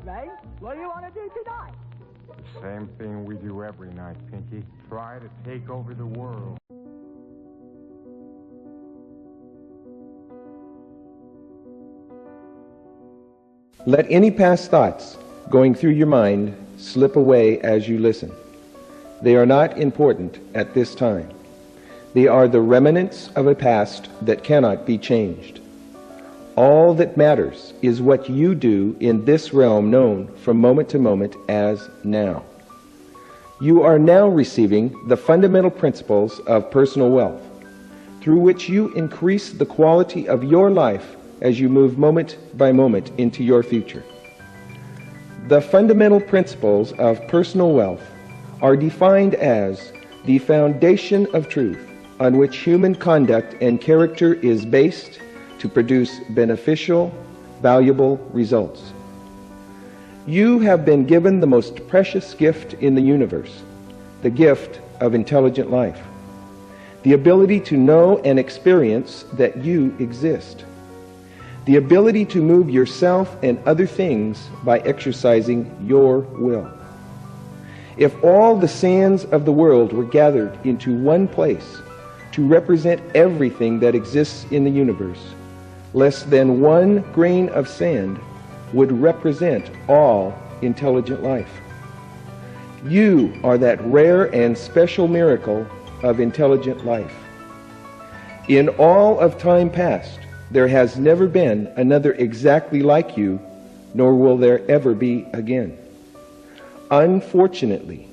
Ray. What do you want to do tonight? Same thing we do every night, Pinky. Try to take over the world. Let any past thoughts going through your mind slip away as you listen. They are not important at this time. They are the remnants of a past that cannot be changed. All that matters is what you do in this realm known from moment to moment as now. You are now receiving the fundamental principles of personal wealth, through which you increase the quality of your life as you move moment by moment into your future. The fundamental principles of personal wealth are defined as the foundation of truth on which human conduct and character is based to produce beneficial, valuable results. You have been given the most precious gift in the universe, the gift of intelligent life, the ability to know and experience that you exist, the ability to move yourself and other things by exercising your will. If all the sands of the world were gathered into one place to represent everything that exists in the universe, less than 1 grain of sand would represent all intelligent life. You are that rare and special miracle of intelligent life. In all of time past, there has never been another exactly like you, nor will there ever be again. Unfortunately,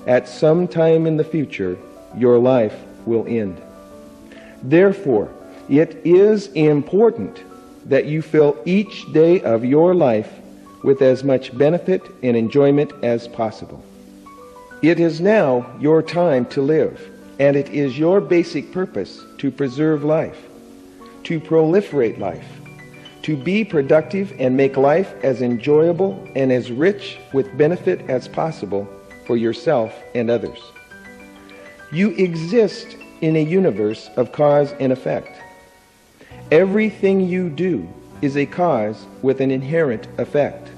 at some time in the future, your life will end. Therefore, it is important that you fill each day of your life with as much benefit and enjoyment as possible. It is now your time to live, and it is your basic purpose to preserve life, to proliferate life, to be productive and make life as enjoyable and as rich with benefit as possible for yourself and others. You exist in a universe of cause and effect. Everything you do is a cause with an inherent effect.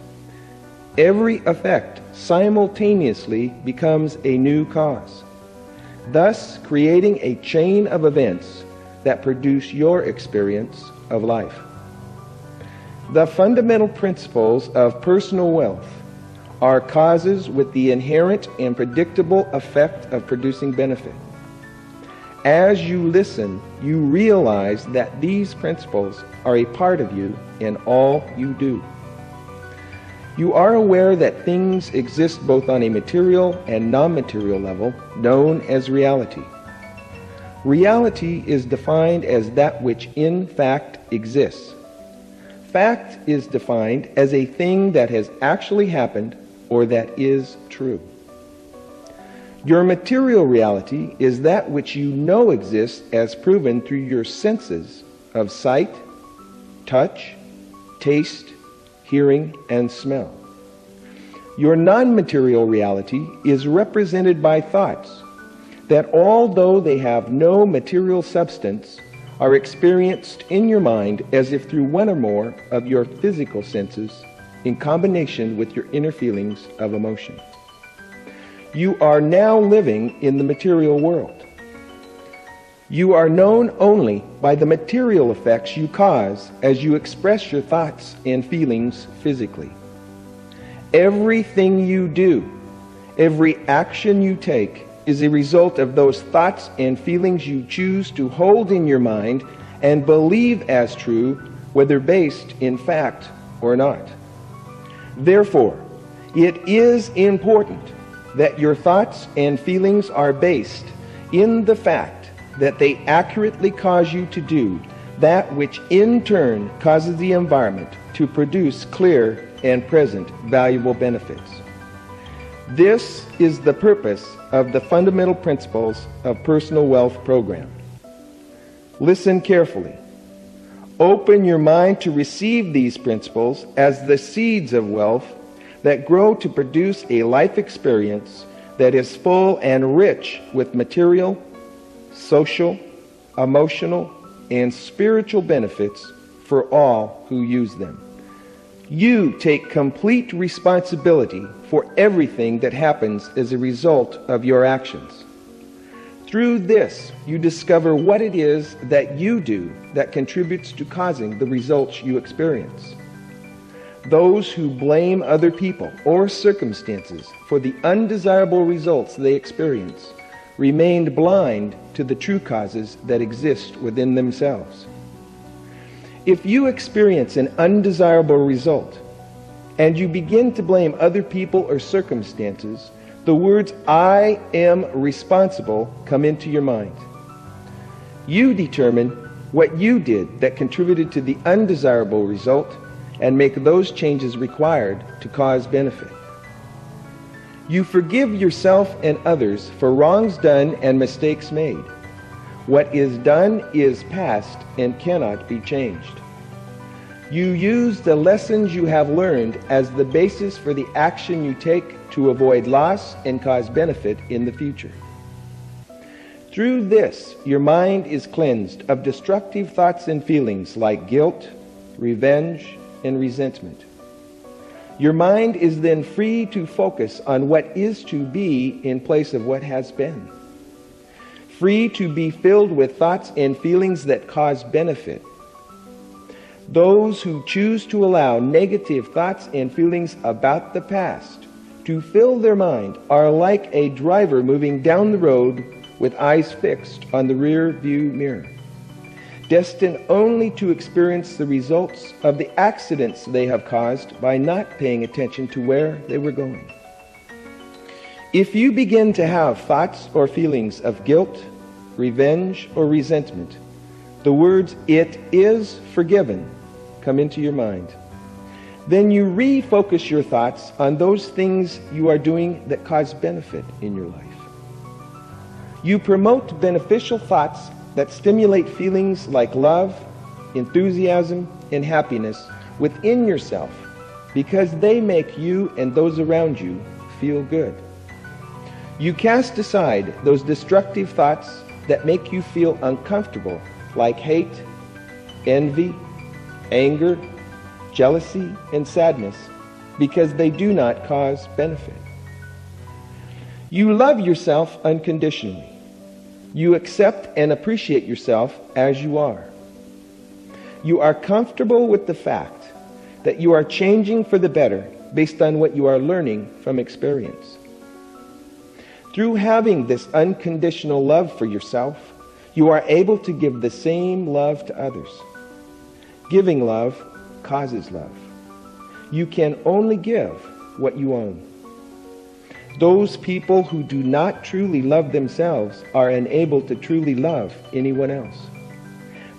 Every effect simultaneously becomes a new cause, thus creating a chain of events that produce your experience of life. The fundamental principles of personal wealth are causes with the inherent and predictable effect of producing benefit. As you listen, you realize that these principles are a part of you in all you do. You are aware that things exist both on a material and non-material level, known as reality. Reality is defined as that which in fact exists. Fact is defined as a thing that has actually happened or that is true. Your material reality is that which you know exists as proven through your senses of sight, touch, taste, hearing, and smell. Your non-material reality is represented by thoughts that, although they have no material substance, are experienced in your mind as if through one or more of your physical senses in combination with your inner feelings of emotion. You are now living in the material world. You are known only by the material effects you cause as you express your thoughts and feelings physically. Everything you do, every action you take, is a result of those thoughts and feelings you choose to hold in your mind and believe as true, whether based in fact or not. Therefore, it is important that your thoughts and feelings are based in the fact that they accurately cause you to do that which in turn causes the environment to produce clear and present valuable benefits. This is the purpose of the fundamental principles of personal wealth program. Listen carefully. Open your mind to receive these principles as the seeds of wealth that grow to produce a life experience that is full and rich with material, social, emotional, and spiritual benefits for all who use them. You take complete responsibility for everything that happens as a result of your actions. Through this, you discover what it is that you do that contributes to causing the results you experience. Those who blame other people or circumstances for the undesirable results they experience remained blind to the true causes that exist within themselves. If you experience an undesirable result and you begin to blame other people or circumstances, the words "I am responsible" come into your mind. You determine what you did that contributed to the undesirable result and make those changes required to cause benefit. You forgive yourself and others for wrongs done and mistakes made. What is done is past and cannot be changed. You use the lessons you have learned as the basis for the action you take to avoid loss and cause benefit in the future. Through this, your mind is cleansed of destructive thoughts and feelings like guilt, revenge, and resentment. Your mind is then free to focus on what is to be in place of what has been. Free to be filled with thoughts and feelings that cause benefit. Those who choose to allow negative thoughts and feelings about the past to fill their mind are like a driver moving down the road with eyes fixed on the rear view mirror, destined only to experience the results of the accidents they have caused by not paying attention to where they were going. If you begin to have thoughts or feelings of guilt, revenge, or resentment, the words "it is forgiven" come into your mind. Then you refocus your thoughts on those things you are doing that cause benefit in your life. You promote beneficial thoughts that stimulate feelings like love, enthusiasm, and happiness within yourself because they make you and those around you feel good. You cast aside those destructive thoughts that make you feel uncomfortable, like hate, envy, anger, jealousy, and sadness, because they do not cause benefit. You love yourself unconditionally. You accept and appreciate yourself as you are. You are comfortable with the fact that you are changing for the better based on what you are learning from experience. Through having this unconditional love for yourself, you are able to give the same love to others. Giving love causes love. You can only give what you own. Those people who do not truly love themselves are unable to truly love anyone else.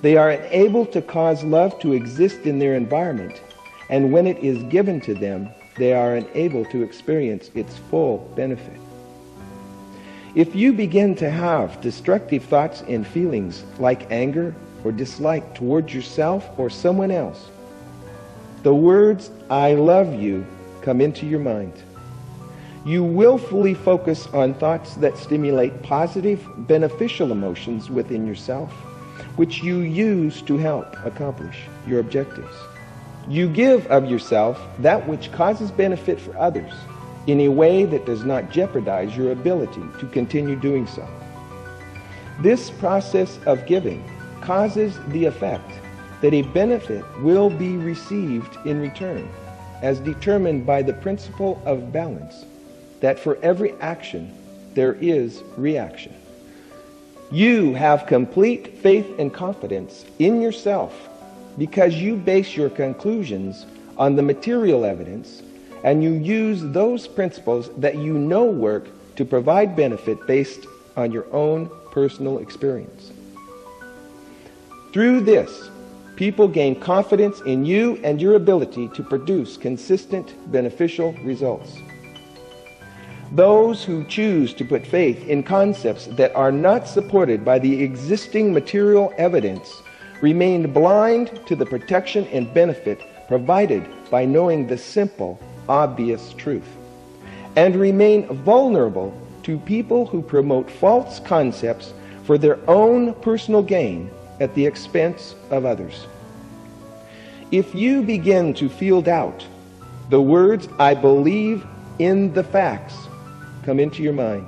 They are unable to cause love to exist in their environment, and when it is given to them, they are unable to experience its full benefit. If you begin to have destructive thoughts and feelings like anger or dislike towards yourself or someone else, the words "I love you" come into your mind. You willfully focus on thoughts that stimulate positive, beneficial emotions within yourself, which you use to help accomplish your objectives. You give of yourself that which causes benefit for others in a way that does not jeopardize your ability to continue doing so. This process of giving causes the effect that a benefit will be received in return, as determined by the principle of balance, that for every action there is reaction. You have complete faith and confidence in yourself because you base your conclusions on the material evidence, and you use those principles that you know work to provide benefit based on your own personal experience. Through this, people gain confidence in you and your ability to produce consistent, beneficial results. Those who choose to put faith in concepts that are not supported by the existing material evidence remain blind to the protection and benefit provided by knowing the simple, obvious truth, and remain vulnerable to people who promote false concepts for their own personal gain at the expense of others. If you begin to feel doubt, the words, "I believe in the facts," come into your mind.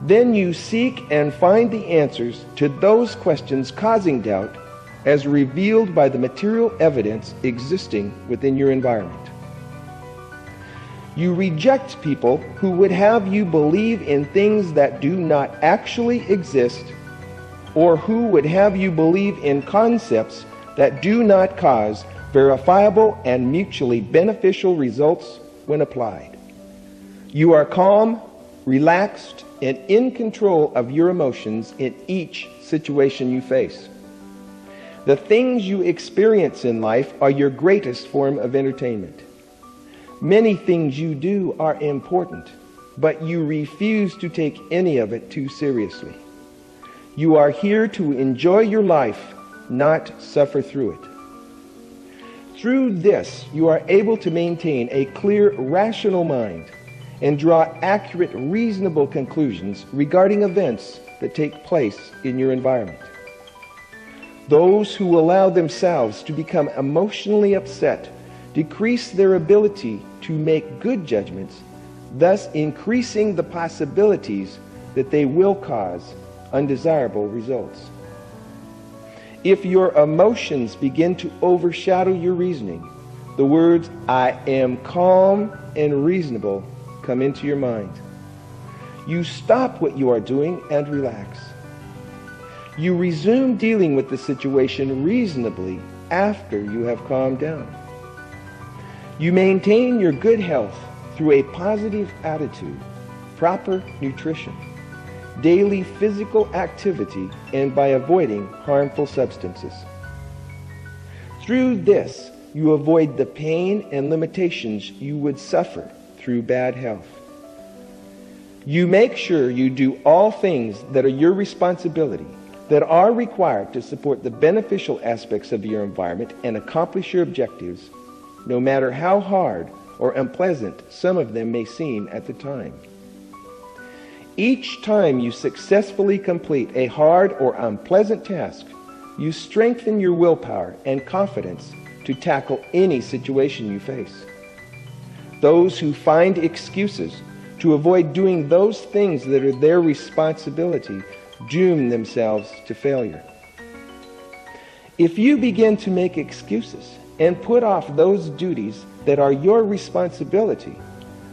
Then you seek and find the answers to those questions causing doubt as revealed by the material evidence existing within your environment. You reject people who would have you believe in things that do not actually exist, or who would have you believe in concepts that do not cause verifiable and mutually beneficial results when applied. You are calm, relaxed, and in control of your emotions in each situation you face. The things you experience in life are your greatest form of entertainment. Many things you do are important, but you refuse to take any of it too seriously. You are here to enjoy your life, not suffer through it. Through this, you are able to maintain a clear, rational mind and draw accurate, reasonable conclusions regarding events that take place in your environment. Those who allow themselves to become emotionally upset decrease their ability to make good judgments, thus increasing the possibilities that they will cause undesirable results. If your emotions begin to overshadow your reasoning, the words, "I am calm and reasonable," come into your mind. You stop what you are doing and relax. You resume dealing with the situation reasonably after you have calmed down. You maintain your good health through a positive attitude, proper nutrition, daily physical activity, and by avoiding harmful substances. Through this, you avoid the pain and limitations you would suffer through bad health. You make sure you do all things that are your responsibility, that are required to support the beneficial aspects of your environment and accomplish your objectives, no matter how hard or unpleasant some of them may seem at the time. Each time you successfully complete a hard or unpleasant task, you strengthen your willpower and confidence to tackle any situation you face. Those who find excuses to avoid doing those things that are their responsibility doom themselves to failure. If you begin to make excuses and put off those duties that are your responsibility,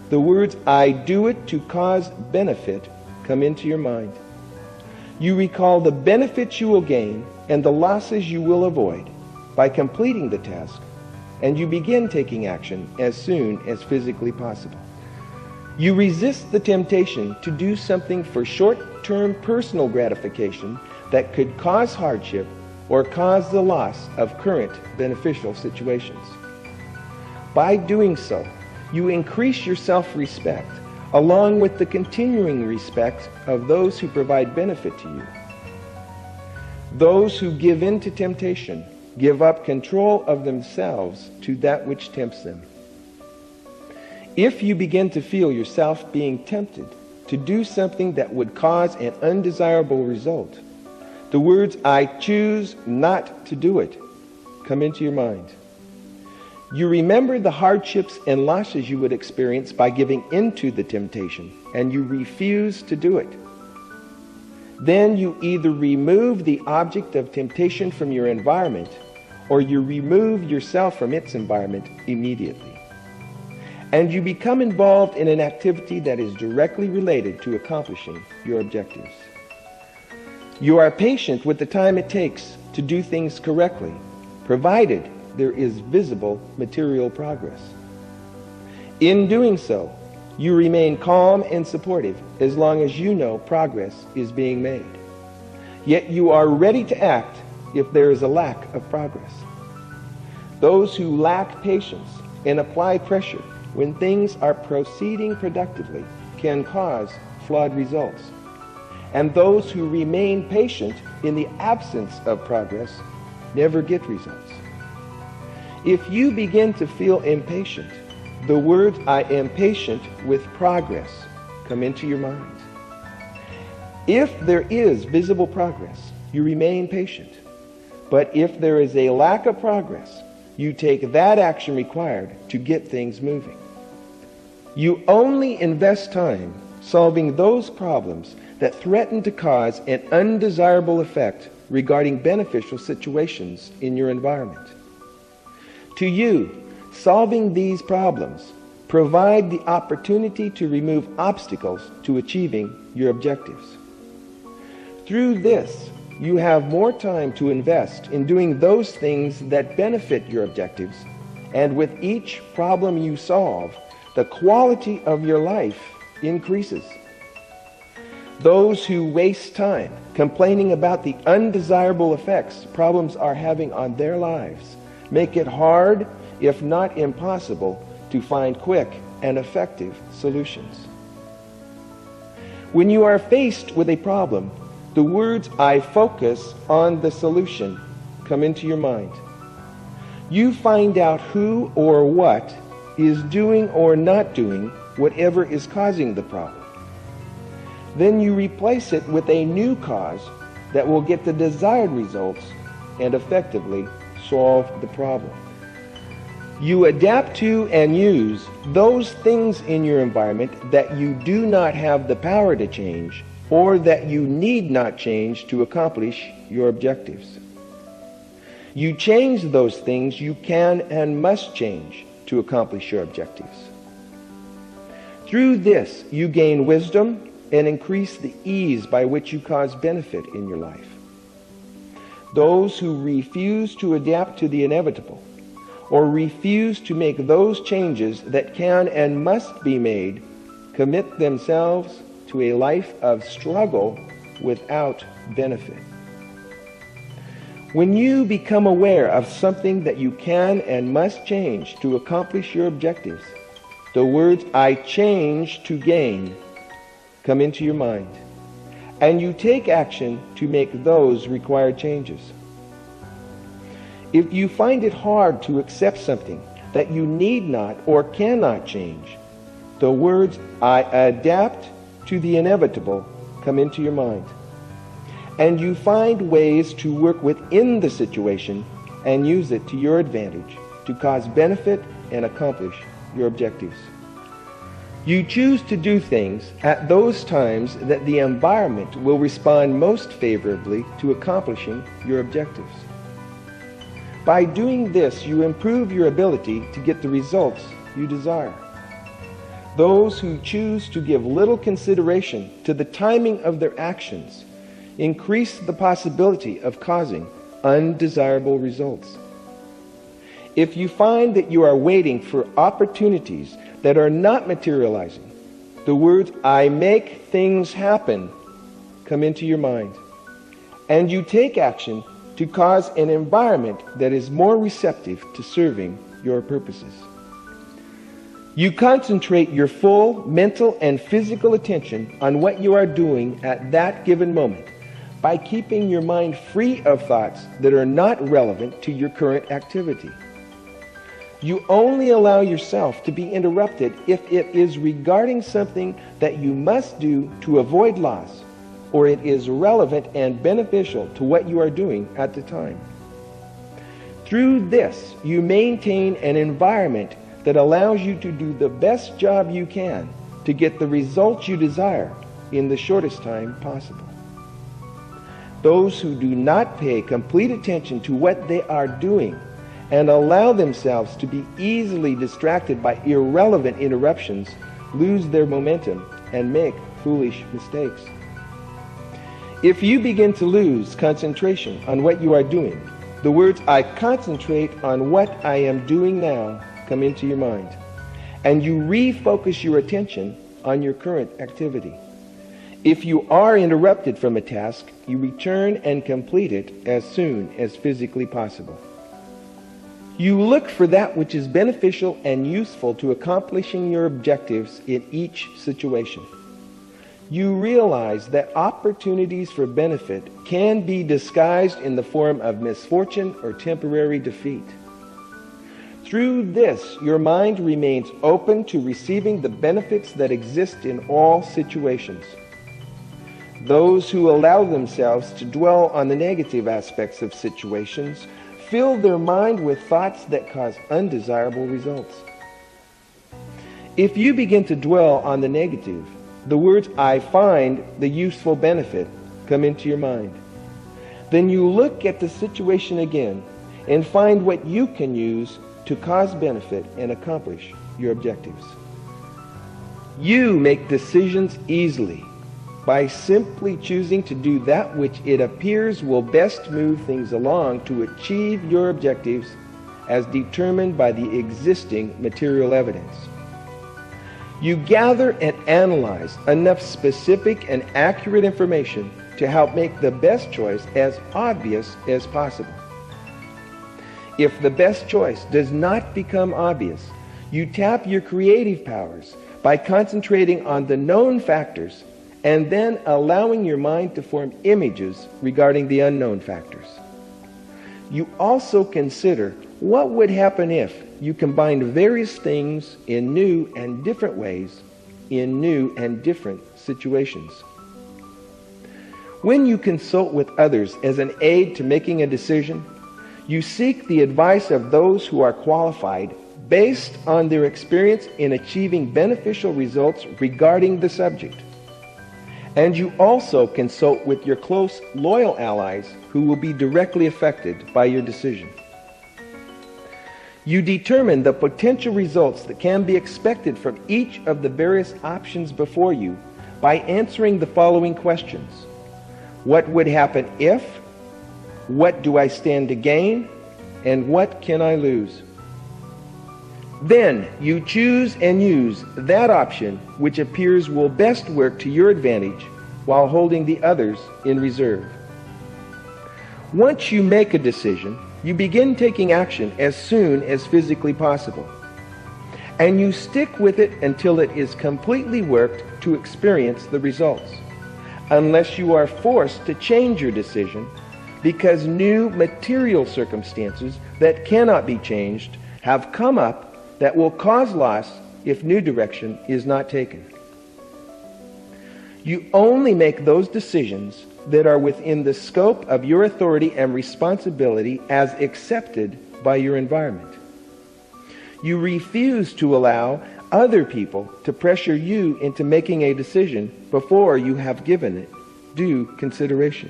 the words, "I do it to cause benefit," come into your mind. You recall the benefits you will gain and the losses you will avoid by completing the task, and you begin taking action as soon as physically possible. You resist the temptation to do something for short-term personal gratification that could cause hardship or cause the loss of current beneficial situations. By doing so, you increase your self-respect along with the continuing respect of those who provide benefit to you. Those who give in to temptation give up control of themselves to that which tempts them. If you begin to feel yourself being tempted to do something that would cause an undesirable result, the words, "I choose not to do it," come into your mind. You remember the hardships and losses you would experience by giving into the temptation, and you refuse to do it. Then you either remove the object of temptation from your environment, or you remove yourself from its environment immediately. And you become involved in an activity that is directly related to accomplishing your objectives. You are patient with the time it takes to do things correctly, provided there is visible material progress. In doing so, you remain calm and supportive as long as you know progress is being made. Yet you are ready to act if there is a lack of progress. Those who lack patience and apply pressure when things are proceeding productively can cause flawed results. And those who remain patient in the absence of progress never get results. If you begin to feel impatient, the words, "I am patient with progress," come into your mind. If there is visible progress, you remain patient. But if there is a lack of progress, you take that action required to get things moving. You only invest time solving those problems that threaten to cause an undesirable effect regarding beneficial situations in your environment. To you, solving these problems provide the opportunity to remove obstacles to achieving your objectives. Through this, you have more time to invest in doing those things that benefit your objectives, and with each problem you solve, the quality of your life increases. Those who waste time complaining about the undesirable effects problems are having on their lives make it hard, if not impossible, to find quick and effective solutions. When you are faced with a problem, the words "I focus on the solution" come into your mind. You find out who or what is doing or not doing whatever is causing the problem. Then you replace it with a new cause that will get the desired results and effectively solve the problem. You adapt to and use those things in your environment that you do not have the power to change, or that you need not change to accomplish your objectives. You change those things you can and must change to accomplish your objectives. Through this, you gain wisdom and increase the ease by which you cause benefit in your life. Those who refuse to adapt to the inevitable, or refuse to make those changes that can and must be made, commit themselves to a life of struggle without benefit. When you become aware of something that you can and must change to accomplish your objectives, the words "I change to gain" come into your mind, and you take action to make those required changes. If you find it hard to accept something that you need not or cannot change, the words "I adapt to the inevitable" come into your mind, and you find ways to work within the situation and use it to your advantage to cause benefit and accomplish your objectives. You choose to do things at those times that the environment will respond most favorably to accomplishing your objectives. By doing this, you improve your ability to get the results you desire. Those who choose to give little consideration to the timing of their actions increase the possibility of causing undesirable results. If you find that you are waiting for opportunities that are not materializing, the words "I make things happen" come into your mind, and you take action to cause an environment that is more receptive to serving your purposes. You concentrate your full mental and physical attention on what you are doing at that given moment by keeping your mind free of thoughts that are not relevant to your current activity. You only allow yourself to be interrupted if it is regarding something that you must do to avoid loss, or it is relevant and beneficial to what you are doing at the time. Through this, you maintain an environment that allows you to do the best job you can to get the results you desire in the shortest time possible. Those who do not pay complete attention to what they are doing and allow themselves to be easily distracted by irrelevant interruptions lose their momentum and make foolish mistakes. If you begin to lose concentration on what you are doing, the words "I concentrate on what I am doing now" come into your mind, and you refocus your attention on your current activity. If you are interrupted from a task, you return and complete it as soon as physically possible. You look for that which is beneficial and useful to accomplishing your objectives in each situation. You realize that opportunities for benefit can be disguised in the form of misfortune or temporary defeat. Through this, your mind remains open to receiving the benefits that exist in all situations. Those who allow themselves to dwell on the negative aspects of situations fill their mind with thoughts that cause undesirable results. If you begin to dwell on the negative, the words "I find the useful benefit" come into your mind. Then you look at the situation again and find what you can use to cause benefit and accomplish your objectives. You make decisions easily by simply choosing to do that which it appears will best move things along to achieve your objectives as determined by the existing material evidence. You gather and analyze enough specific and accurate information to help make the best choice as obvious as possible. If the best choice does not become obvious, you tap your creative powers by concentrating on the known factors and then allowing your mind to form images regarding the unknown factors. You also consider what would happen if you combined various things in new and different ways in new and different situations. When you consult with others as an aid to making a decision, you seek the advice of those who are qualified based on their experience in achieving beneficial results regarding the subject. And you also consult with your close, loyal allies who will be directly affected by your decision. You determine the potential results that can be expected from each of the various options before you by answering the following questions. What would happen if? What do I stand to gain? And what can I lose? Then you choose and use that option which appears will best work to your advantage while holding the others in reserve. Once you make a decision, you begin taking action as soon as physically possible. And you stick with it until it is completely worked to experience the results, unless you are forced to change your decision because new material circumstances that cannot be changed have come up that will cause loss if new direction is not taken. You only make those decisions that are within the scope of your authority and responsibility as accepted by your environment. You refuse to allow other people to pressure you into making a decision before you have given it due consideration.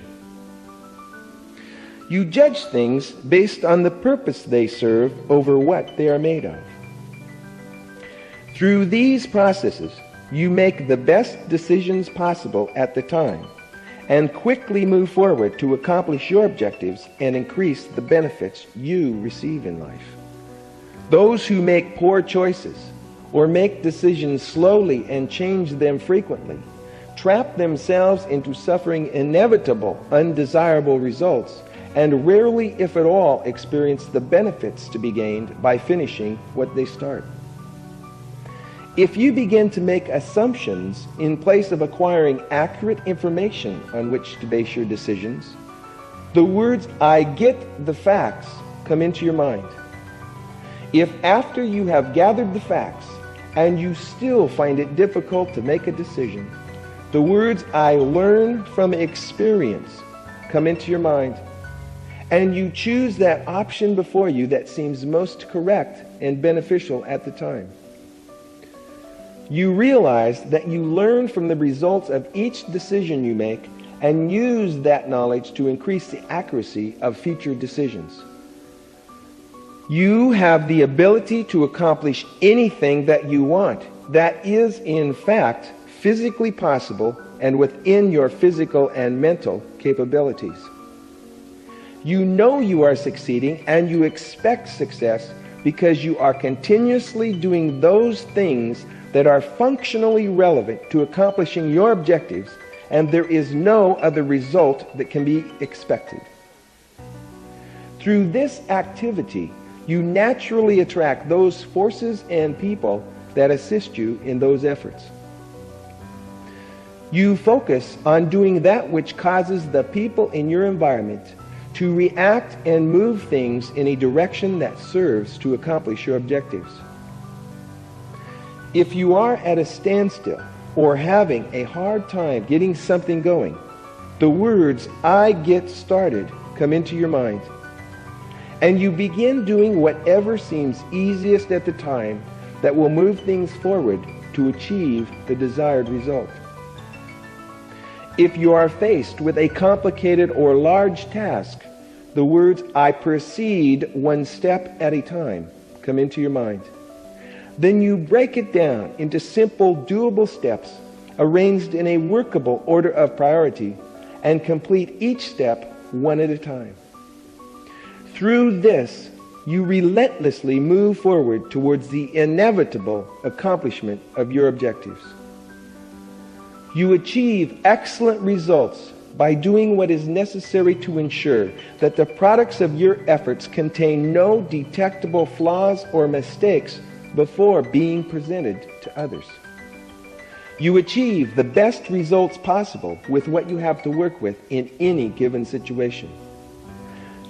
You judge things based on the purpose they serve over what they are made of. Through these processes, you make the best decisions possible at the time and quickly move forward to accomplish your objectives and increase the benefits you receive in life. Those who make poor choices or make decisions slowly and change them frequently trap themselves into suffering inevitable, undesirable results and rarely, if at all, experience the benefits to be gained by finishing what they start. If you begin to make assumptions in place of acquiring accurate information on which to base your decisions, the words "I get the facts" come into your mind. If after you have gathered the facts and you still find it difficult to make a decision, the words "I learn from experience" come into your mind, and you choose that option before you that seems most correct and beneficial at the time. You realize that you learn from the results of each decision you make and use that knowledge to increase the accuracy of future decisions. You have the ability to accomplish anything that you want. That is, in fact, physically possible and within your physical and mental capabilities. You know you are succeeding and you expect success because you are continuously doing those things that are functionally relevant to accomplishing your objectives, and there is no other result that can be expected. Through this activity, you naturally attract those forces and people that assist you in those efforts. You focus on doing that which causes the people in your environment to react and move things in a direction that serves to accomplish your objectives. If you are at a standstill or having a hard time getting something going, the words "I get started" come into your mind. and you begin doing whatever seems easiest at the time that will move things forward to achieve the desired result. If you are faced with a complicated or large task, the words, "I proceed one step at a time," come into your mind. Then you break it down into simple, doable steps arranged in a workable order of priority and complete each step one at a time. Through this, you relentlessly move forward towards the inevitable accomplishment of your objectives. You achieve excellent results by doing what is necessary to ensure that the products of your efforts contain no detectable flaws or mistakes before being presented to others. You achieve the best results possible with what you have to work with in any given situation.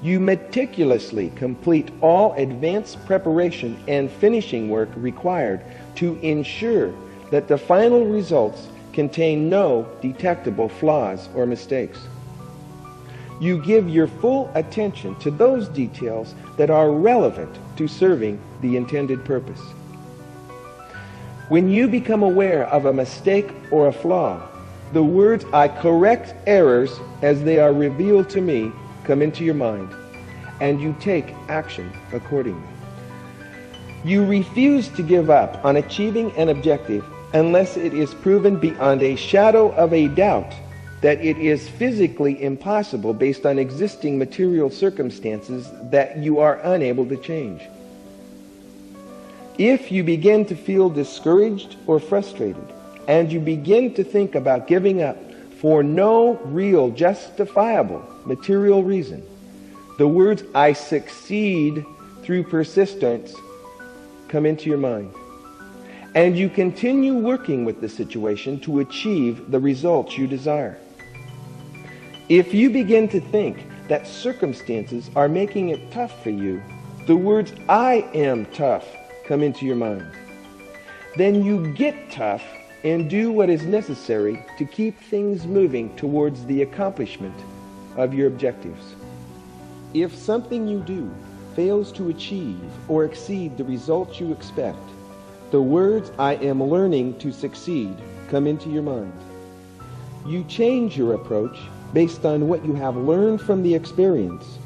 You meticulously complete all advanced preparation and finishing work required to ensure that the final results contain no detectable flaws or mistakes. You give your full attention to those details that are relevant to serving the intended purpose. When you become aware of a mistake or a flaw, the words, "I correct errors as they are revealed to me," come into your mind, and you take action accordingly. You refuse to give up on achieving an objective unless it is proven beyond a shadow of a doubt that it is physically impossible based on existing material circumstances that you are unable to change. If you begin to feel discouraged or frustrated, and you begin to think about giving up for no real justifiable material reason, the words, "I succeed through persistence," come into your mind, and you continue working with the situation to achieve the results you desire. If you begin to think that circumstances are making it tough for you, the words, "I am tough," come into your mind. Then you get tough and do what is necessary to keep things moving towards the accomplishment of your objectives. If something you do fails to achieve or exceed the results you expect, the words, "I am learning to succeed," come into your mind. You change your approach based on what you have learned from the experience.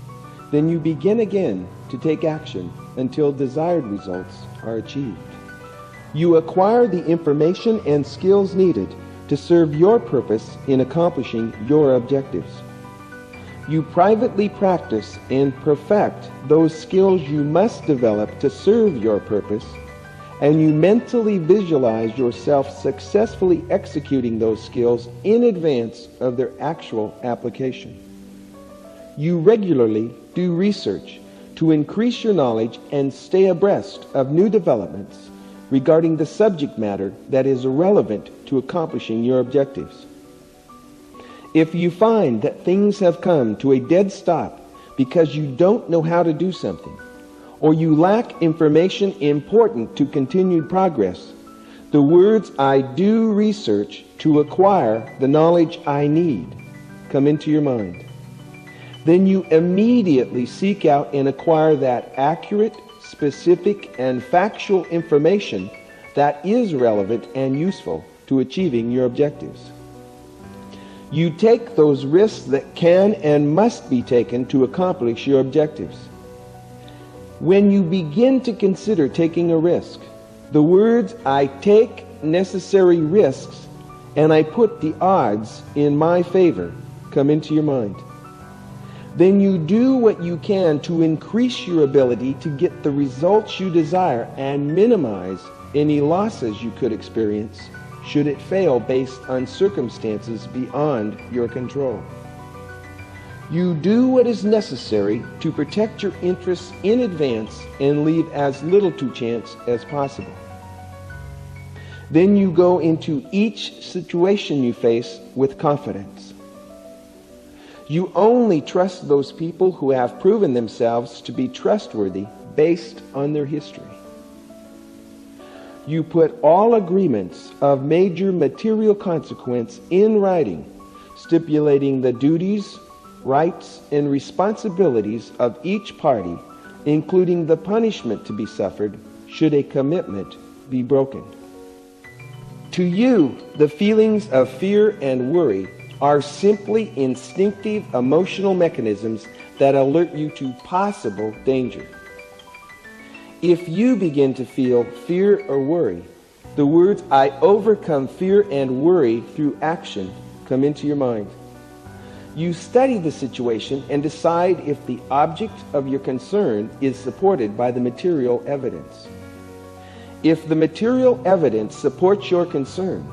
Then you begin again to take action until desired results are achieved. You acquire the information and skills needed to serve your purpose in accomplishing your objectives. You privately practice and perfect those skills you must develop to serve your purpose, and you mentally visualize yourself successfully executing those skills in advance of their actual application. You regularly do research to increase your knowledge and stay abreast of new developments regarding the subject matter that is relevant to accomplishing your objectives. If you find that things have come to a dead stop because you don't know how to do something, or you lack information important to continued progress, the words, "I do research to acquire the knowledge I need," come into your mind. Then you immediately seek out and acquire that accurate, specific, and factual information that is relevant and useful to achieving your objectives. You take those risks that can and must be taken to accomplish your objectives. When you begin to consider taking a risk, the words, "I take necessary risks and I put the odds in my favor," come into your mind. Then you do what you can to increase your ability to get the results you desire and minimize any losses you could experience should it fail based on circumstances beyond your control. You do what is necessary to protect your interests in advance and leave as little to chance as possible. Then you go into each situation you face with confidence. You only trust those people who have proven themselves to be trustworthy based on their history. You put all agreements of major material consequence in writing, stipulating the duties, rights, and responsibilities of each party including the punishment to be suffered should a commitment be broken. To you, the feelings of fear and worry are simply instinctive emotional mechanisms that alert you to possible danger. If you begin to feel fear or worry, the words "I overcome fear and worry through action" come into your mind. You study the situation and decide if the object of your concern is supported by the material evidence. If the material evidence supports your concern,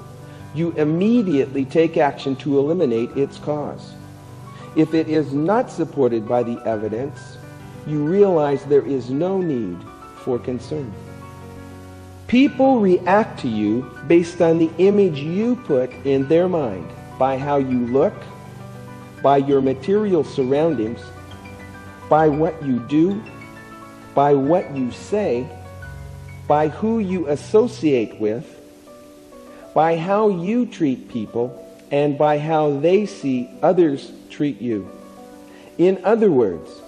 you immediately take action to eliminate its cause. If it is not supported by the evidence, you realize there is no need for concern. People react to you based on the image you put in their mind, by how you look, by your material surroundings, by what you do, by what you say, by who you associate with, by how you treat people, and by how they see others treat you. In other words,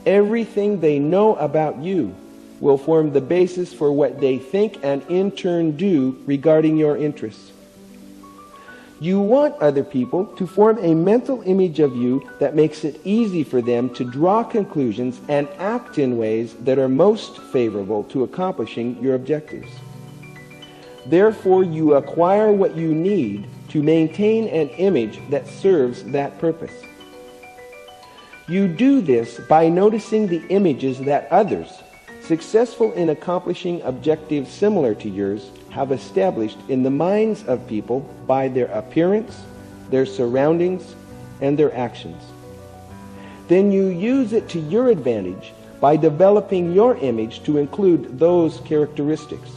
everything they know about you will form the basis for what they think and in turn do regarding your interests. You want other people to form a mental image of you that makes it easy for them to draw conclusions and act in ways that are most favorable to accomplishing your objectives. Therefore, you acquire what you need to maintain an image that serves that purpose. You do this by noticing the images that others, successful in accomplishing objectives similar to yours, have established in the minds of people by their appearance, their surroundings, and their actions. Then you use it to your advantage by developing your image to include those characteristics,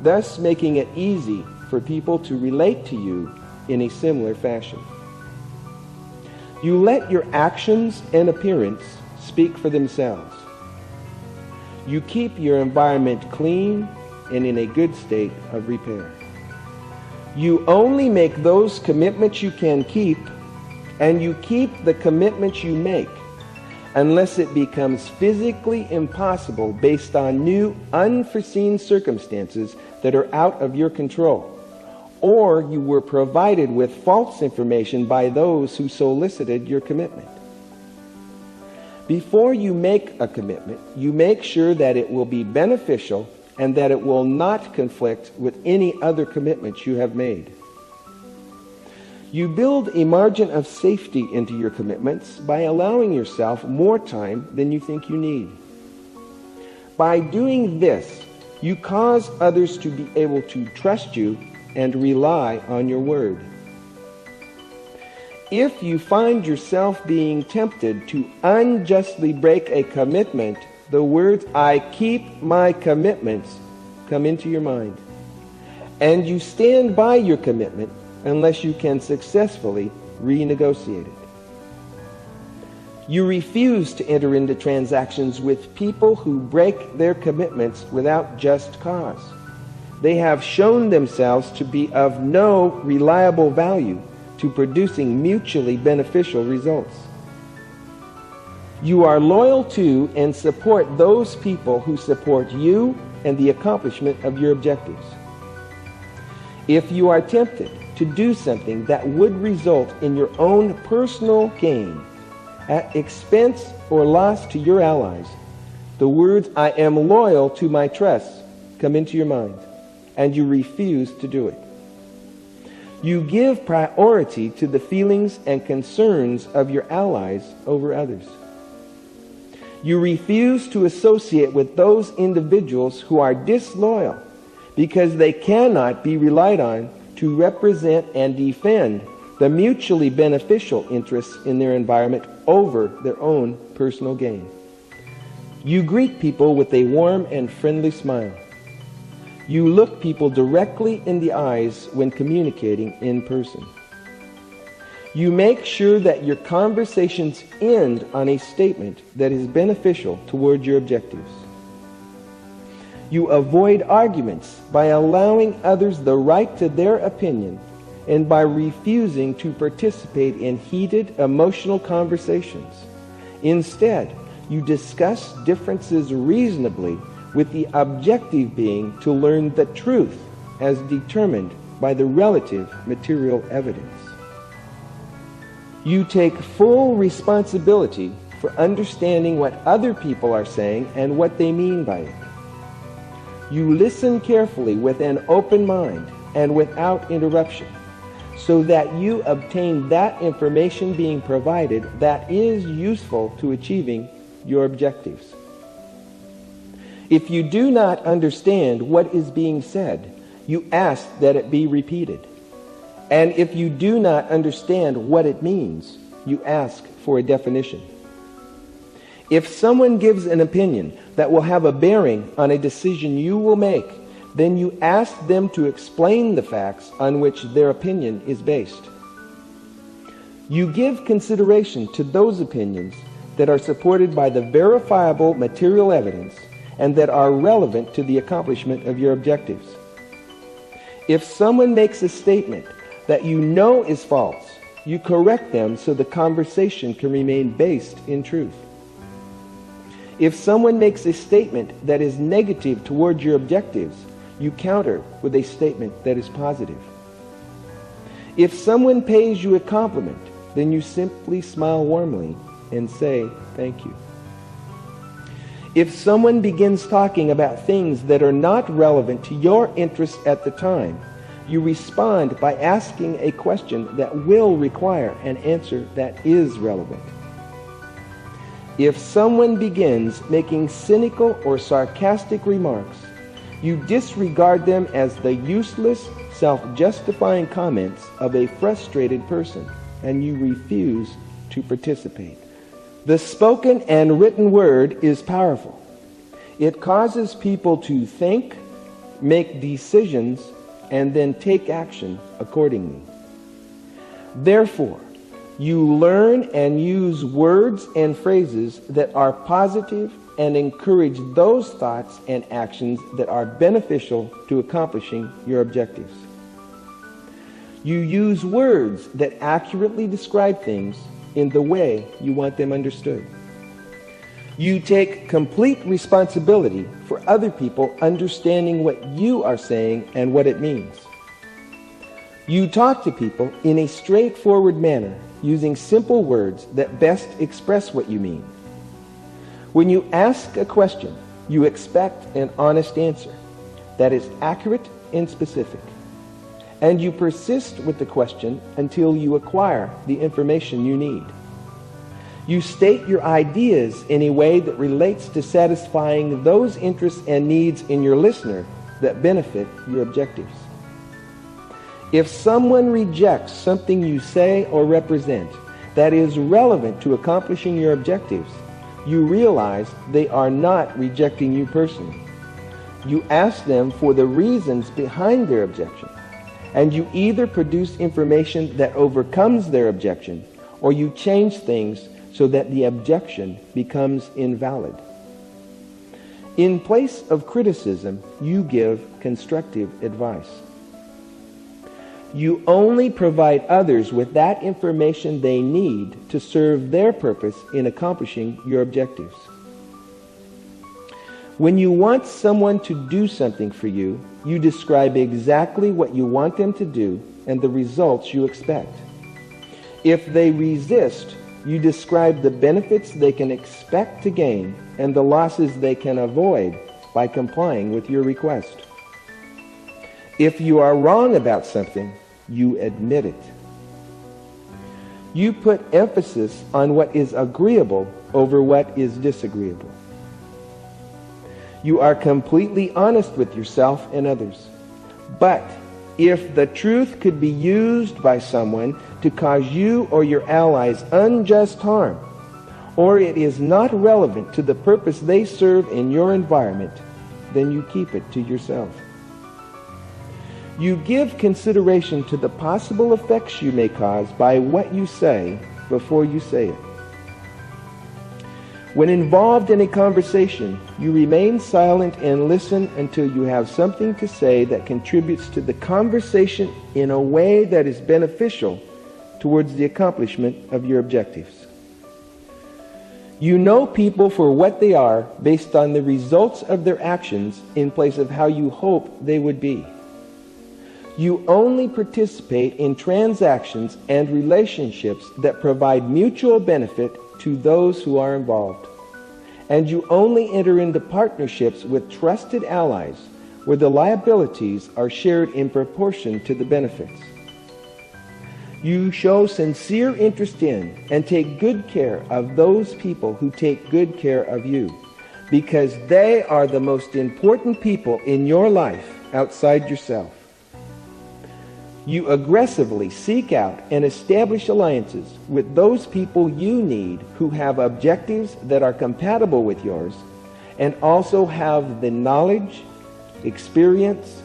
thus making it easy for people to relate to you in a similar fashion. You let your actions and appearance speak for themselves. You keep your environment clean and in a good state of repair. You only make those commitments you can keep, and you keep the commitments you make unless it becomes physically impossible based on new, unforeseen circumstances that are out of your control, or you were provided with false information by those who solicited your commitment. Before you make a commitment, you make sure that it will be beneficial and that it will not conflict with any other commitments you have made. You build a margin of safety into your commitments by allowing yourself more time than you think you need. By doing this, you cause others to be able to trust you and rely on your word. If you find yourself being tempted to unjustly break a commitment, the words "I keep my commitments" come into your mind, and you stand by your commitment unless you can successfully renegotiate it. You refuse to enter into transactions with people who break their commitments without just cause. They have shown themselves to be of no reliable value to producing mutually beneficial results. You are loyal to and support those people who support you and the accomplishment of your objectives. If you are tempted to do something that would result in your own personal gain at expense or loss to your allies, the words "I am loyal to my trusts" come into your mind, and you refuse to do it. You give priority to the feelings and concerns of your allies over others. You refuse to associate with those individuals who are disloyal because they cannot be relied on to represent and defend the mutually beneficial interests in their environment over their own personal gain. You greet people with a warm and friendly smile. You look people directly in the eyes when communicating in person. You make sure that your conversations end on a statement that is beneficial toward your objectives. You avoid arguments by allowing others the right to their opinion and by refusing to participate in heated emotional conversations. Instead, You discuss differences reasonably, with the objective being to learn the truth as determined by the relative material evidence. You take full responsibility for understanding what other people are saying and what they mean by it. You listen carefully with an open mind and without interruption, so that you obtain that information being provided that is useful to achieving your objectives. If you do not understand what is being said, you ask that it be repeated. And if you do not understand what it means, you ask for a definition. If someone gives an opinion that will have a bearing on a decision you will make, then you ask them to explain the facts on which their opinion is based. You give consideration to those opinions that are supported by the verifiable material evidence and that are relevant to the accomplishment of your objectives. If someone makes a statement that you know is false, you correct them so the conversation can remain based in truth. If someone makes a statement that is negative toward your objectives, you counter with a statement that is positive. If someone pays you a compliment, then you simply smile warmly and say thank you. If someone begins talking about things that are not relevant to your interests at the time, you respond by asking a question that will require an answer that is relevant. If someone begins making cynical or sarcastic remarks, you disregard them as the useless, self-justifying comments of a frustrated person, and you refuse to participate. The spoken and written word is powerful. It causes people to think, make decisions, and then take action accordingly. Therefore, you learn and use words and phrases that are positive and encourage those thoughts and actions that are beneficial to accomplishing your objectives. You use words that accurately describe things in the way you want them understood. You take complete responsibility for other people understanding what you are saying and what it means. You talk to people in a straightforward manner, using simple words that best express what you mean. When you ask a question, you expect an honest answer that is accurate and specific. And you persist with the question until you acquire the information you need. You state your ideas in a way that relates to satisfying those interests and needs in your listener that benefit your objectives. If someone rejects something you say or represent that is relevant to accomplishing your objectives, you realize they are not rejecting you personally. You ask them for the reasons behind their objection, and you either produce information that overcomes their objection, or you change things so that the objection becomes invalid. In place of criticism, you give constructive advice. You only provide others with that information they need to serve their purpose in accomplishing your objectives. When you want someone to do something for you, you describe exactly what you want them to do and the results you expect. If they resist, you describe the benefits they can expect to gain and the losses they can avoid by complying with your request. If you are wrong about something, you admit it. You put emphasis on what is agreeable over what is disagreeable. You are completely honest with yourself and others. But if the truth could be used by someone to cause you or your allies unjust harm, or it is not relevant to the purpose they serve in your environment, then you keep it to yourself. You give consideration to the possible effects you may cause by what you say before you say it. When involved in a conversation, you remain silent and listen until you have something to say that contributes to the conversation in a way that is beneficial towards the accomplishment of your objectives. You know people for what they are based on the results of their actions in place of how you hope they would be. You only participate in transactions and relationships that provide mutual benefit to those who are involved. And you only enter into partnerships with trusted allies where the liabilities are shared in proportion to the benefits. You show sincere interest in and take good care of those people who take good care of you, because they are the most important people in your life outside yourself. You aggressively seek out and establish alliances with those people you need who have objectives that are compatible with yours and also have the knowledge, experience,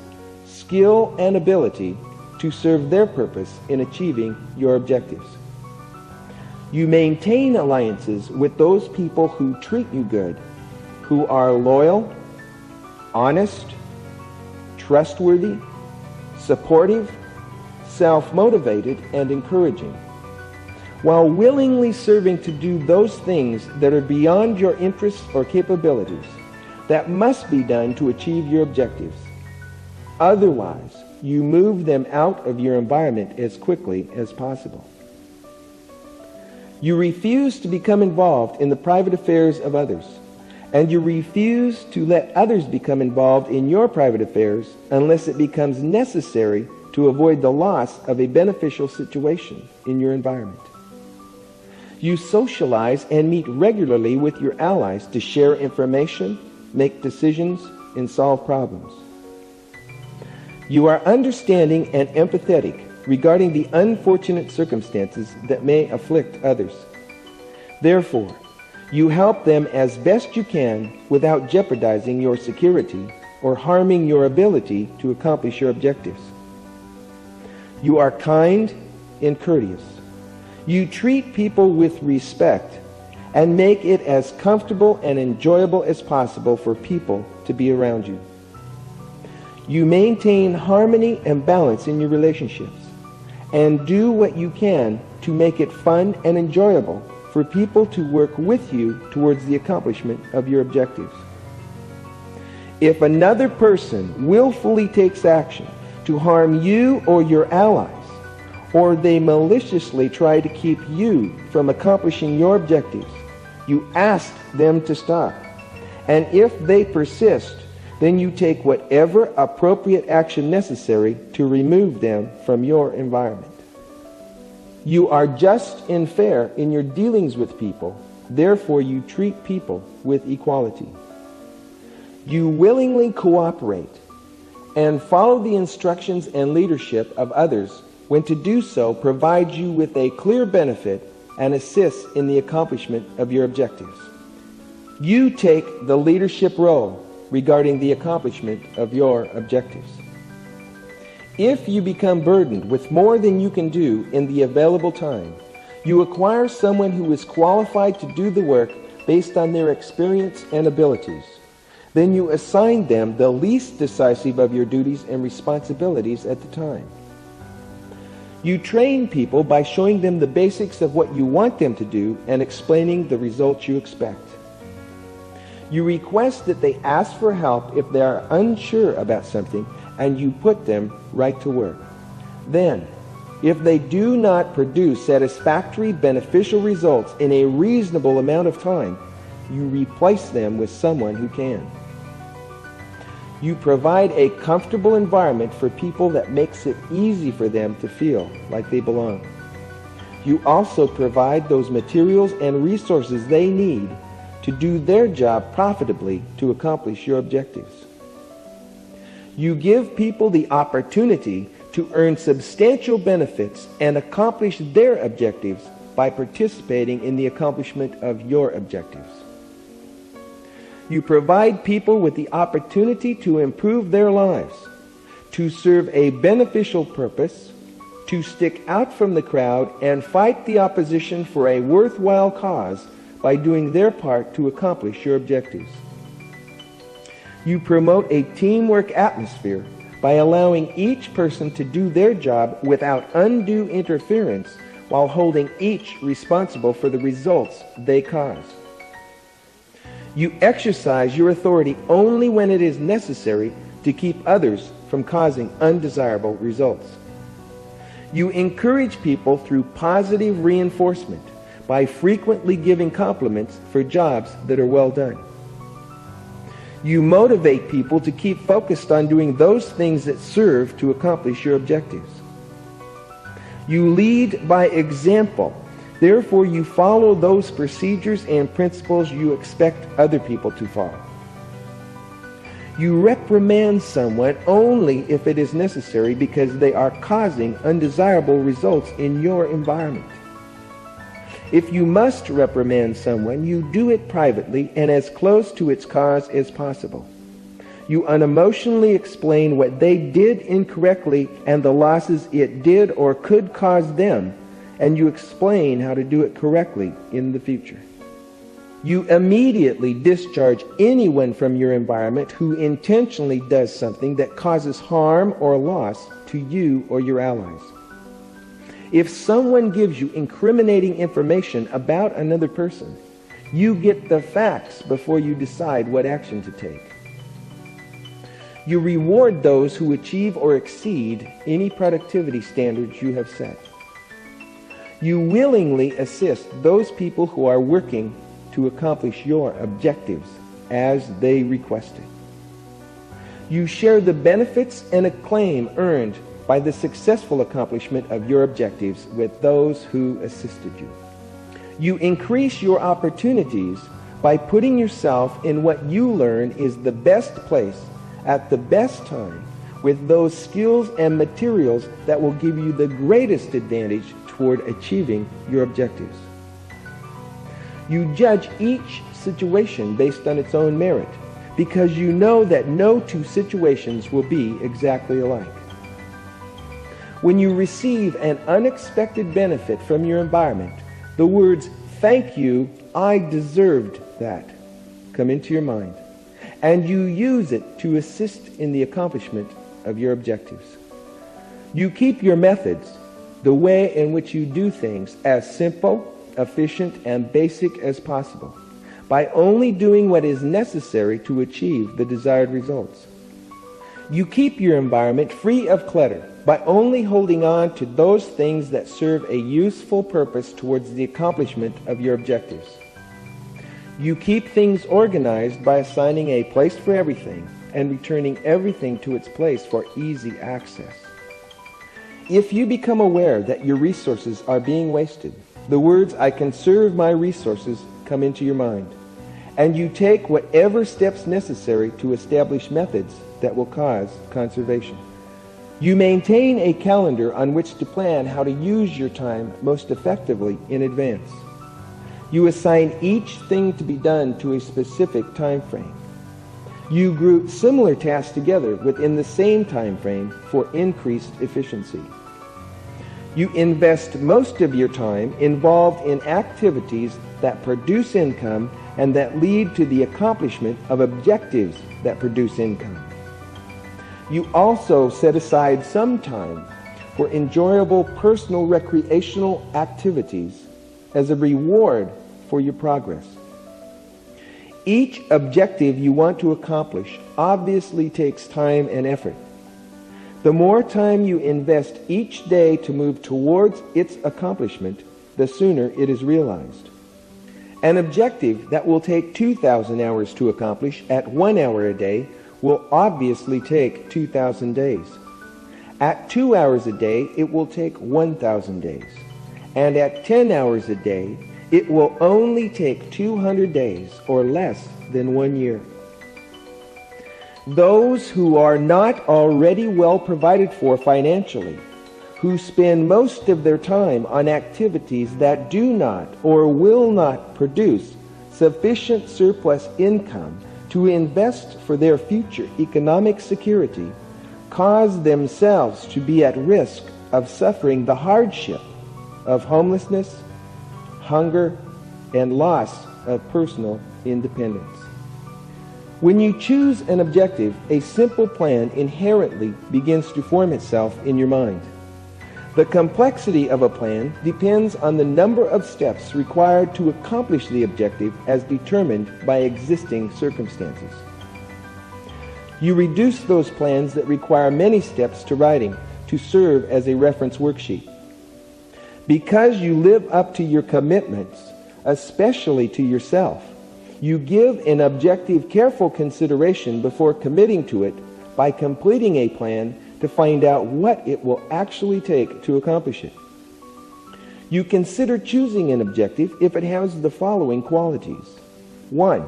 skill, and ability to serve their purpose in achieving your objectives. You maintain alliances with those people who treat you good, who are loyal, honest, trustworthy, supportive, self-motivated, and encouraging, while willingly serving to do those things that are beyond your interests or capabilities that must be done to achieve your objectives. Otherwise, you move them out of your environment as quickly as possible. You refuse to become involved in the private affairs of others, and you refuse to let others become involved in your private affairs unless it becomes necessary to avoid the loss of a beneficial situation in your environment. You socialize and meet regularly with your allies to share information, make decisions, and solve problems. You are understanding and empathetic regarding the unfortunate circumstances that may afflict others. Therefore, you help them as best you can without jeopardizing your security or harming your ability to accomplish your objectives. You are kind and courteous. You treat people with respect and make it as comfortable and enjoyable as possible for people to be around you. You maintain harmony and balance in your relationships and do what you can to make it fun and enjoyable for people to work with you towards the accomplishment of your objectives. If another person willfully takes action to harm you or your allies, or they maliciously try to keep you from accomplishing your objectives, you ask them to stop. And if they persist, then you take whatever appropriate action necessary to remove them from your environment. You are just and fair in your dealings with people, therefore you treat people with equality. You willingly cooperate and follow the instructions and leadership of others when to do so provides you with a clear benefit and assists in the accomplishment of your objectives. You take the leadership role regarding the accomplishment of your objectives. If you become burdened with more than you can do in the available time, you acquire someone who is qualified to do the work based on their experience and abilities. Then you assign them the least decisive of your duties and responsibilities at the time. You train people by showing them the basics of what you want them to do and explaining the results you expect. You request that they ask for help if they are unsure about something, and you put them right to work. Then, if they do not produce satisfactory, beneficial results in a reasonable amount of time, you replace them with someone who can. You provide a comfortable environment for people that makes it easy for them to feel like they belong. You also provide those materials and resources they need to do their job profitably to accomplish your objectives. You give people the opportunity to earn substantial benefits and accomplish their objectives by participating in the accomplishment of your objectives. You provide people with the opportunity to improve their lives, to serve a beneficial purpose, to stick out from the crowd and fight the opposition for a worthwhile cause by doing their part to accomplish your objectives. You promote a teamwork atmosphere by allowing each person to do their job without undue interference while holding each responsible for the results they cause. You exercise your authority only when it is necessary to keep others from causing undesirable results. You encourage people through positive reinforcement by frequently giving compliments for jobs that are well done. You motivate people to keep focused on doing those things that serve to accomplish your objectives. You lead by example. Therefore, you follow those procedures and principles you expect other people to follow. You reprimand someone only if it is necessary because they are causing undesirable results in your environment. If you must reprimand someone, you do it privately and as close to its cause as possible. You unemotionally explain what they did incorrectly and the losses it did or could cause them, and you explain how to do it correctly in the future. You immediately discharge anyone from your environment who intentionally does something that causes harm or loss to you or your allies. If someone gives you incriminating information about another person, you get the facts before you decide what action to take. You reward those who achieve or exceed any productivity standards you have set. You willingly assist those people who are working to accomplish your objectives as they requested. You share the benefits and acclaim earned by the successful accomplishment of your objectives with those who assisted you. You increase your opportunities by putting yourself in what you learn is the best place at the best time with those skills and materials that will give you the greatest advantage toward achieving your objectives. You judge each situation based on its own merit because you know that no two situations will be exactly alike. When you receive an unexpected benefit from your environment, the words, "Thank you, I deserved that," come into your mind, and you use it to assist in the accomplishment of your objectives. You keep your methods, the way in which you do things, as simple, efficient, and basic as possible, by only doing what is necessary to achieve the desired results. You keep your environment free of clutter by only holding on to those things that serve a useful purpose towards the accomplishment of your objectives. You keep things organized by assigning a place for everything and returning everything to its place for easy access. If you become aware that your resources are being wasted, the words, "I conserve my resources," come into your mind, and you take whatever steps necessary to establish methods that will cause conservation. You maintain a calendar on which to plan how to use your time most effectively in advance. You assign each thing to be done to a specific time frame. You group similar tasks together within the same time frame for increased efficiency. You invest most of your time involved in activities that produce income and that lead to the accomplishment of objectives that produce income. You also set aside some time for enjoyable personal recreational activities as a reward for your progress. Each objective you want to accomplish obviously takes time and effort. The more time you invest each day to move towards its accomplishment, the sooner it is realized. An objective that will take 2,000 hours to accomplish at 1 hour a day will obviously take 2,000 days. At 2 hours a day, it will take 1,000 days. And at 10 hours a day, it will only take 200 days or less than 1 year. Those who are not already well provided for financially, who spend most of their time on activities that do not or will not produce sufficient surplus income to invest for their future economic security, cause themselves to be at risk of suffering the hardship of homelessness, hunger, and loss of personal independence. When you choose an objective, a simple plan inherently begins to form itself in your mind. The complexity of a plan depends on the number of steps required to accomplish the objective as determined by existing circumstances. You reduce those plans that require many steps to writing to serve as a reference worksheet. Because you live up to your commitments, especially to yourself, you give an objective careful consideration before committing to it by completing a plan to find out what it will actually take to accomplish it. You consider choosing an objective if it has the following qualities. 1.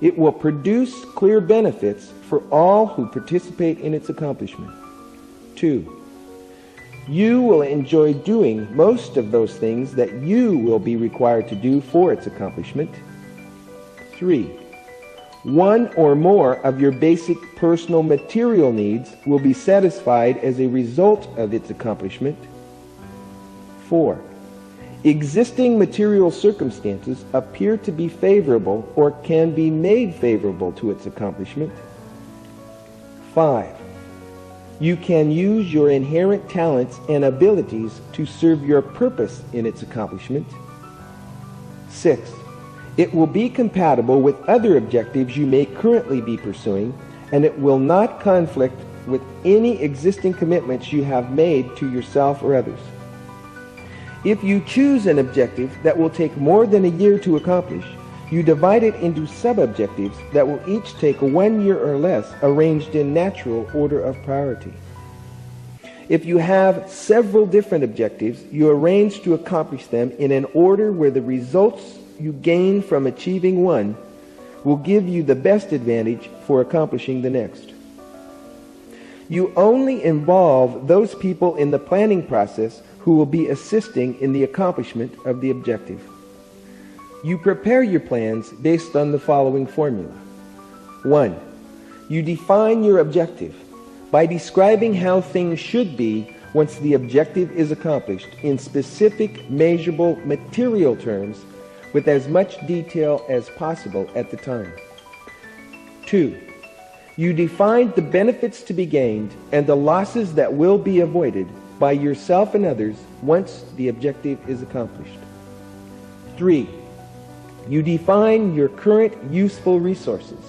It will produce clear benefits for all who participate in its accomplishment. 2. You will enjoy doing most of those things that you will be required to do for its accomplishment. 3. One or more of your basic personal material needs will be satisfied as a result of its accomplishment. 4. Existing material circumstances appear to be favorable or can be made favorable to its accomplishment. 5. You can use your inherent talents and abilities to serve your purpose in its accomplishment. 6. It will be compatible with other objectives you may currently be pursuing, and it will not conflict with any existing commitments you have made to yourself or others. If you choose an objective that will take more than a year to accomplish, you divide it into sub-objectives that will each take 1 year or less, arranged in natural order of priority. If you have several different objectives, you arrange to accomplish them in an order where the results you gain from achieving one will give you the best advantage for accomplishing the next. You only involve those people in the planning process who will be assisting in the accomplishment of the objective. You prepare your plans based on the following formula. 1. You define your objective by describing how things should be once the objective is accomplished in specific, measurable, material terms with as much detail as possible at the time. 2. You define the benefits to be gained and the losses that will be avoided by yourself and others once the objective is accomplished. 3. You define your current useful resources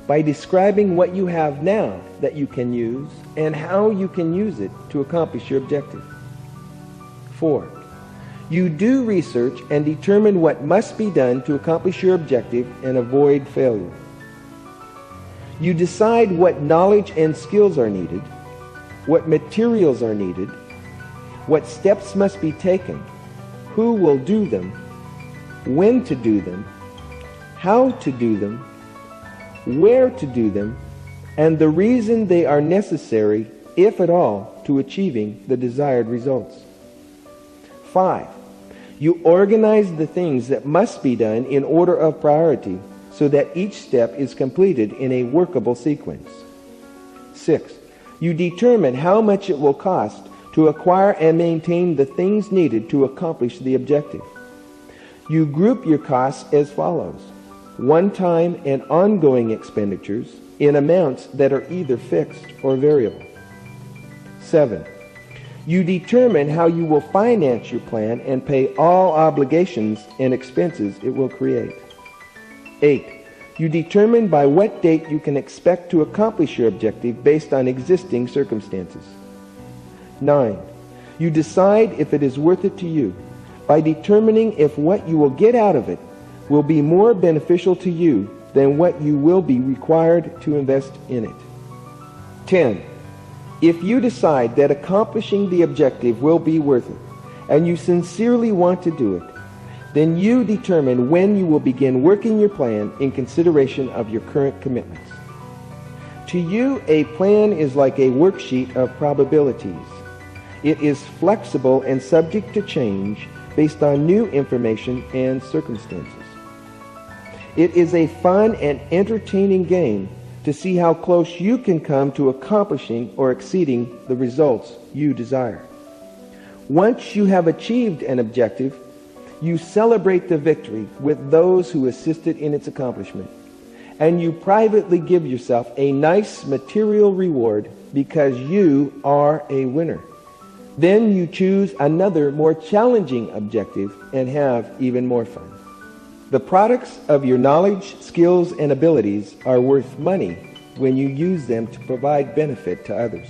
by describing what you have now that you can use and how you can use it to accomplish your objective. 4. You do research and determine what must be done to accomplish your objective and avoid failure. You decide what knowledge and skills are needed, what materials are needed, what steps must be taken, who will do them, when to do them, how to do them, where to do them, and the reason they are necessary, if at all, to achieving the desired results. 5. You organize the things that must be done in order of priority so that each step is completed in a workable sequence. 6. You determine how much it will cost to acquire and maintain the things needed to accomplish the objective. You group your costs as follows: one-time and ongoing expenditures in amounts that are either fixed or variable. 7. You determine how you will finance your plan and pay all obligations and expenses it will create. 8. You determine by what date you can expect to accomplish your objective based on existing circumstances. 9. You decide if it is worth it to you by determining if what you will get out of it will be more beneficial to you than what you will be required to invest in it. 10. If you decide that accomplishing the objective will be worth it, and you sincerely want to do it, then you determine when you will begin working your plan in consideration of your current commitments. To you, a plan is like a worksheet of probabilities. It is flexible and subject to change based on new information and circumstances. It is a fun and entertaining game to see how close you can come to accomplishing or exceeding the results you desire. Once you have achieved an objective, you celebrate the victory with those who assisted in its accomplishment, and you privately give yourself a nice material reward because you are a winner. Then you choose another more challenging objective and have even more fun. The products of your knowledge, skills, and abilities are worth money when you use them to provide benefit to others.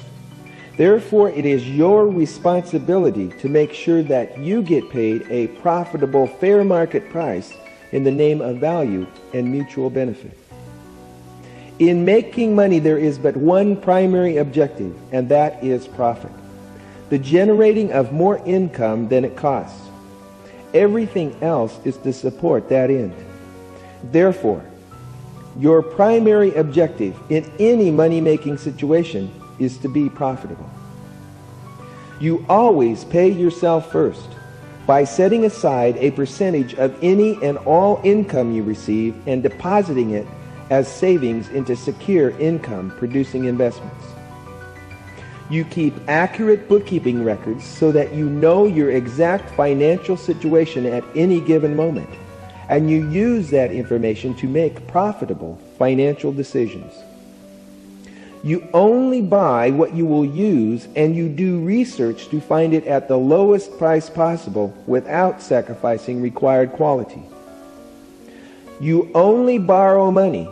Therefore, it is your responsibility to make sure that you get paid a profitable, fair market price in the name of value and mutual benefit. In making money, there is but one primary objective, and that is profit. The generating of more income than it costs. Everything else is to support that end. Therefore, your primary objective in any money-making situation is to be profitable. You always pay yourself first by setting aside a percentage of any and all income you receive and depositing it as savings into secure income-producing investments. You keep accurate bookkeeping records so that you know your exact financial situation at any given moment, and you use that information to make profitable financial decisions. You only buy what you will use, and you do research to find it at the lowest price possible without sacrificing required quality. You only borrow money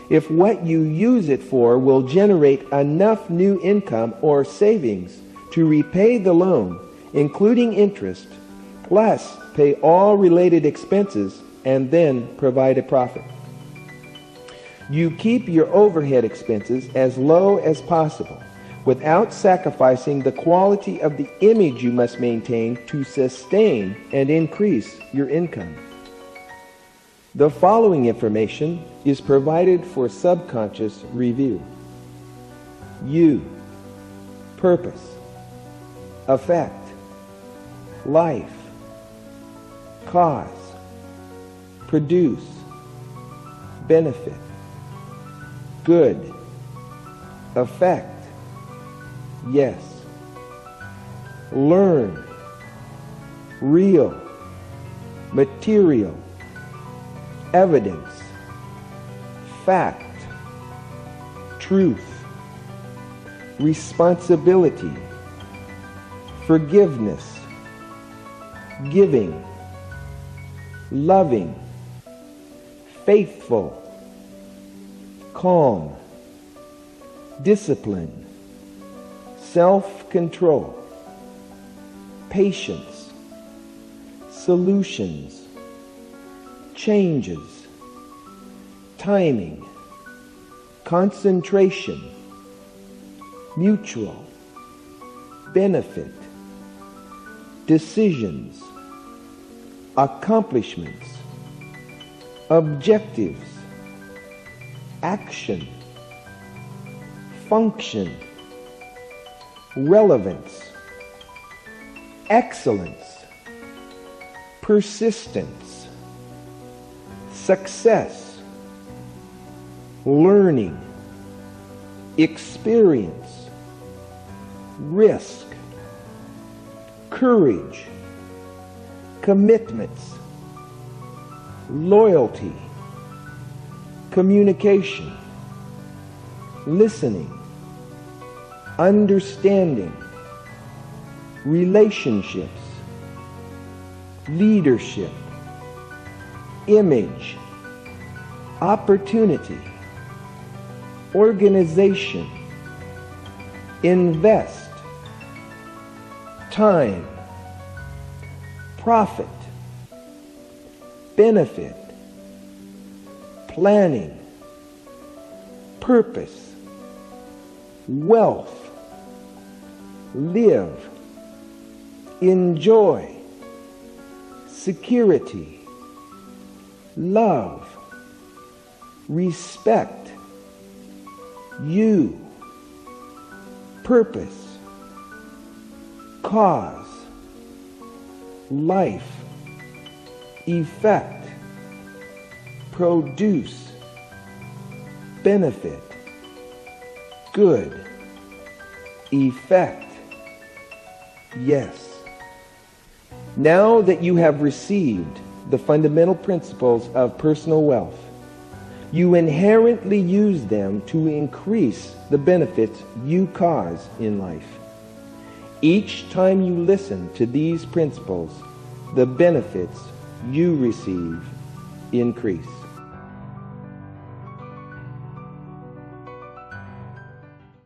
if what you use it for will generate enough new income or savings to repay the loan, including interest, plus pay all related expenses, and then provide a profit. You keep your overhead expenses as low as possible without sacrificing the quality of the image you must maintain to sustain and increase your income. The following information is provided for subconscious review. You, purpose, effect, life, cause, produce, benefit, good, effect, yes, learn, real, material, evidence, fact, truth, responsibility, forgiveness, giving, loving, faithful, calm, discipline, self-control, patience, solutions, changes, timing, concentration, mutual, benefit, decisions, accomplishments, objectives, action, function, relevance, excellence, persistence, success, learning, experience, risk, courage, commitments, loyalty, communication, listening, understanding, relationships, leadership, image, opportunity, organization, invest, time, profit, benefit, planning, purpose, wealth, live, enjoy, security, love, respect, you, purpose, cause, life, effect, produce, benefit, good, effect, yes. Now that you have received the fundamental principles of personal wealth, you inherently use them to increase the benefits you cause in life. each time you listen to these principles, the benefits you receive increase.